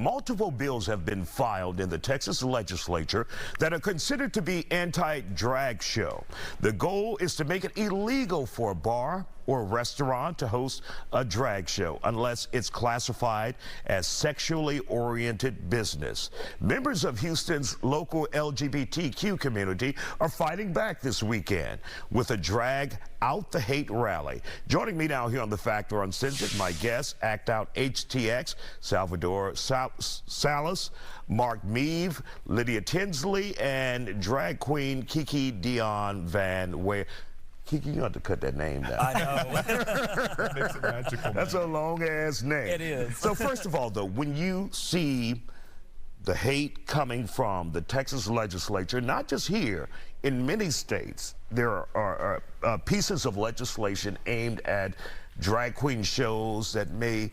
multiple bills have been filed in the Texas legislature that are considered to be anti-drag show. The goal is to make it illegal for a bar or a restaurant to host a drag show unless it's classified as sexually oriented business. Members of Houston's local LGBTQ community are fighting back this weekend with a Drag Out the Hate rally. Joining me now here on The Factor Uncensored, my guests, Act Out HTX, Salvador Salas, Mark Meave, Lydia Tinsley, and drag queen Kiki Dion Van Ware. Kiki, you have to cut that name down. I know. That makes it magical. That's a long-ass name. It is. So first of all, though, when you see the hate coming from the Texas legislature, not just here, in many states, there are pieces of legislation aimed at drag queen shows that may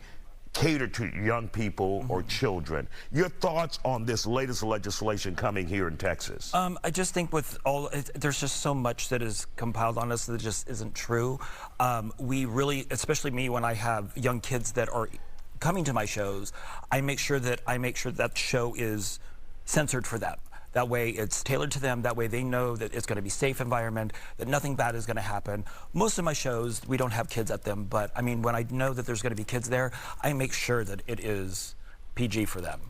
cater to young people or children. Your thoughts on this latest legislation coming here in Texas? I just think with all, there's just so much that is compiled on us that just isn't true. We really, especially me, when I have young kids that are coming to my shows, I make sure that show is censored for them. That way it's tailored to them. That way they know that it's going to be a safe environment, that nothing bad is going to happen. Most of my shows, we don't have kids at them, but I mean, when I know that there's going to be kids there, I make sure that it is PG for them.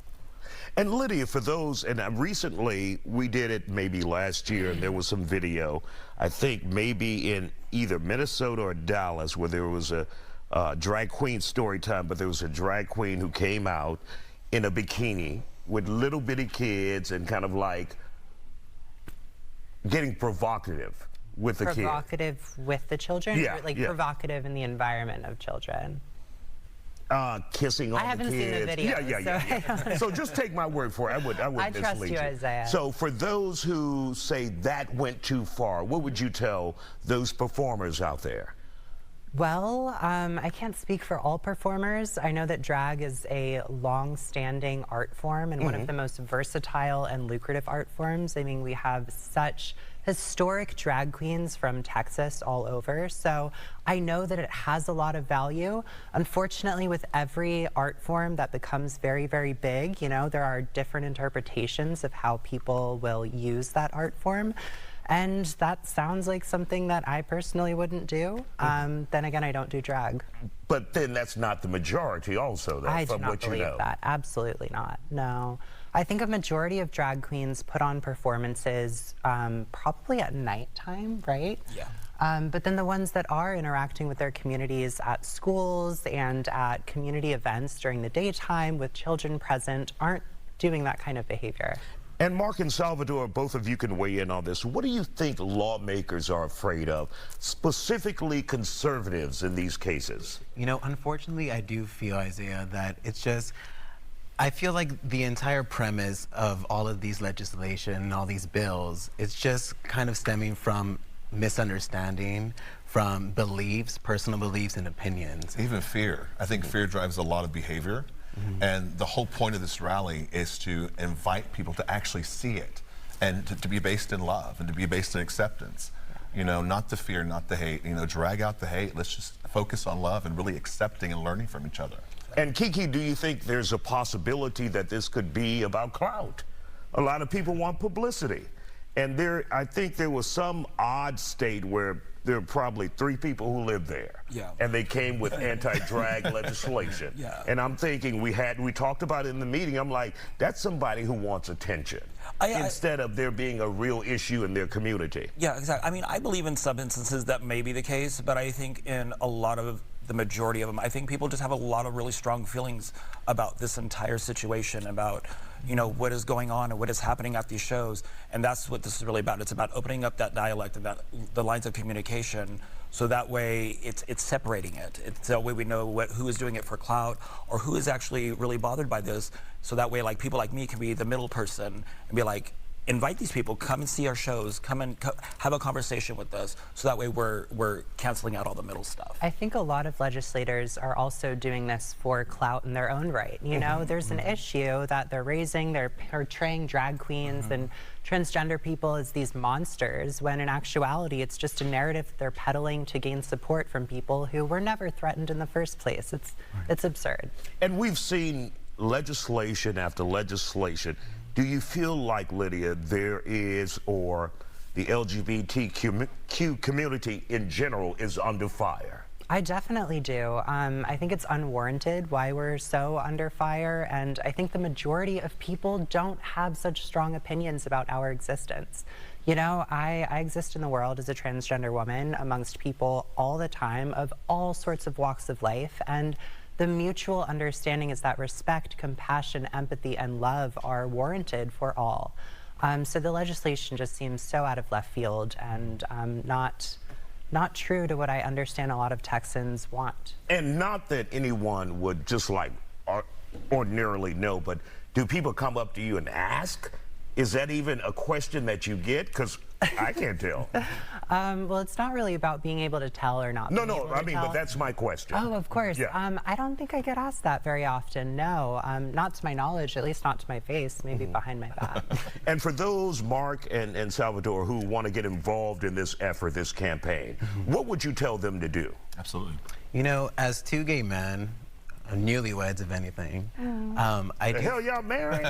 And Lydia, for those, and recently we did it maybe last year, and there was some video, I think maybe in either Minnesota or Dallas, where there was a drag queen story time, but there was a drag queen who came out in a bikini with little bitty kids and kind of like getting provocative with the kids. Provocative with the children? Yeah, or like yeah. Provocative in the environment of children? Kissing on the kids. I haven't seen the video. Yeah. So just take my word for it. I would I trust mislead you, Isaiah. So for those who say that went too far, what would you tell those performers out there? Well, I can't speak for all performers. I know that drag is a long-standing art form and one of the most versatile and lucrative art forms. I mean, we have such historic drag queens from Texas all over, so I know that it has a lot of value. Unfortunately, with every art form that becomes very, very big, you know, there are different interpretations of how people will use that art form. And that sounds like something that I personally wouldn't do. Then again, I don't do drag. But then that's not the majority also, though, I do from not what you believe know. that. Absolutely not. No. I think a majority of drag queens put on performances probably at nighttime, right? Yeah. But then the ones that are interacting with their communities at schools and at community events during the daytime with children present aren't doing that kind of behavior. And Mark and Salvador, both of you can weigh in on this. What do you think lawmakers are afraid of, specifically conservatives in these cases? You know, unfortunately, I do feel, Isaiah, that it's just, I feel like the entire premise of all of these legislation and all these bills, it's just kind of stemming from misunderstanding, from beliefs, personal beliefs and opinions. Even fear. I think fear drives a lot of behavior. And the whole point of this rally is to invite people to actually see it and to be based in love and to be based in acceptance. You know, not the fear, not the hate. You know, drag out the hate. Let's just focus on love and really accepting and learning from each other. And Kiki, do you think there's a possibility that this could be about clout? A lot of people want publicity. And I think there was some odd state where there are probably 3 people who live there. Yeah. And they came with anti-drag legislation. Yeah. And I'm thinking, we talked about it in the meeting, I'm like, that's somebody who wants attention instead of there being a real issue in their community. Yeah, exactly. I mean, I believe in some instances that may be the case, but I think in a lot of the majority of them, I think people just have a lot of really strong feelings about this entire situation, about, you know, what is going on and what is happening at these shows. And that's what this is really about. It's about opening up that dialect and the lines of communication, so that way it's separating it. It's that way we know who is doing it for clout or who is actually really bothered by this. So that way, like, people like me can be the middle person and be like, invite these people, come and see our shows, come and have a conversation with us, so that way we're canceling out all the middle stuff. I think a lot of legislators are also doing this for clout in their own right. You know, there's an issue that they're portraying drag queens and transgender people as these monsters, when in actuality it's just a narrative they're peddling to gain support from people who were never threatened in the first place. It's absurd. And we've seen legislation after legislation, do you feel like, Lydia, there is, or the LGBTQ community in general is under fire? I definitely do. I think it's unwarranted why we're so under fire, and I think the majority of people don't have such strong opinions about our existence. You know, I exist in the world as a transgender woman amongst people all the time of all sorts of walks of life, and the mutual understanding is that respect, compassion, empathy, and love are warranted for all. So the legislation just seems so out of left field and not true to what I understand a lot of Texans want. And not that anyone would just like ordinarily know, but do people come up to you and ask? Is that even a question that you get? Because I can't tell. Well, it's not really about being able to tell or not. No, I mean, but that's my question. Oh, of course. Yeah. I don't think I get asked that very often, no. Not to my knowledge, at least not to my face, maybe behind my back. And for those, Mark and Salvador, who want to get involved in this effort, this campaign, what would you tell them to do? Absolutely. You know, as two gay men, newlyweds, if anything, I do. Hell, y'all married?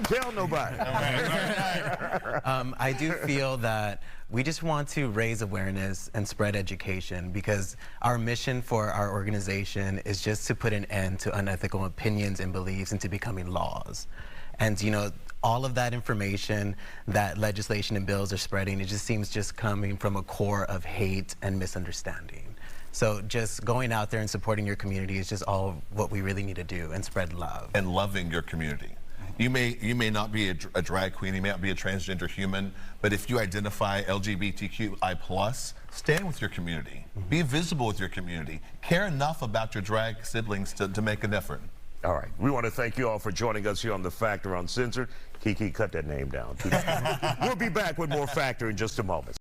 Tell nobody. I do feel that we just want to raise awareness and spread education, because our mission for our organization is just to put an end to unethical opinions and beliefs into becoming laws. And, you know, all of that information that legislation and bills are spreading, it just seems just coming from a core of hate and misunderstanding. So just going out there and supporting your community is just all what we really need to do, and spread love. And loving your community. You may not be a drag queen, you may not be a transgender human, but if you identify LGBTQI+, stand with your community. Be visible with your community. Care enough about your drag siblings to make an effort. All right. We want to thank you all for joining us here on The Factor Uncensored. Kiki, cut that name down. We'll be back with more Factor in just a moment.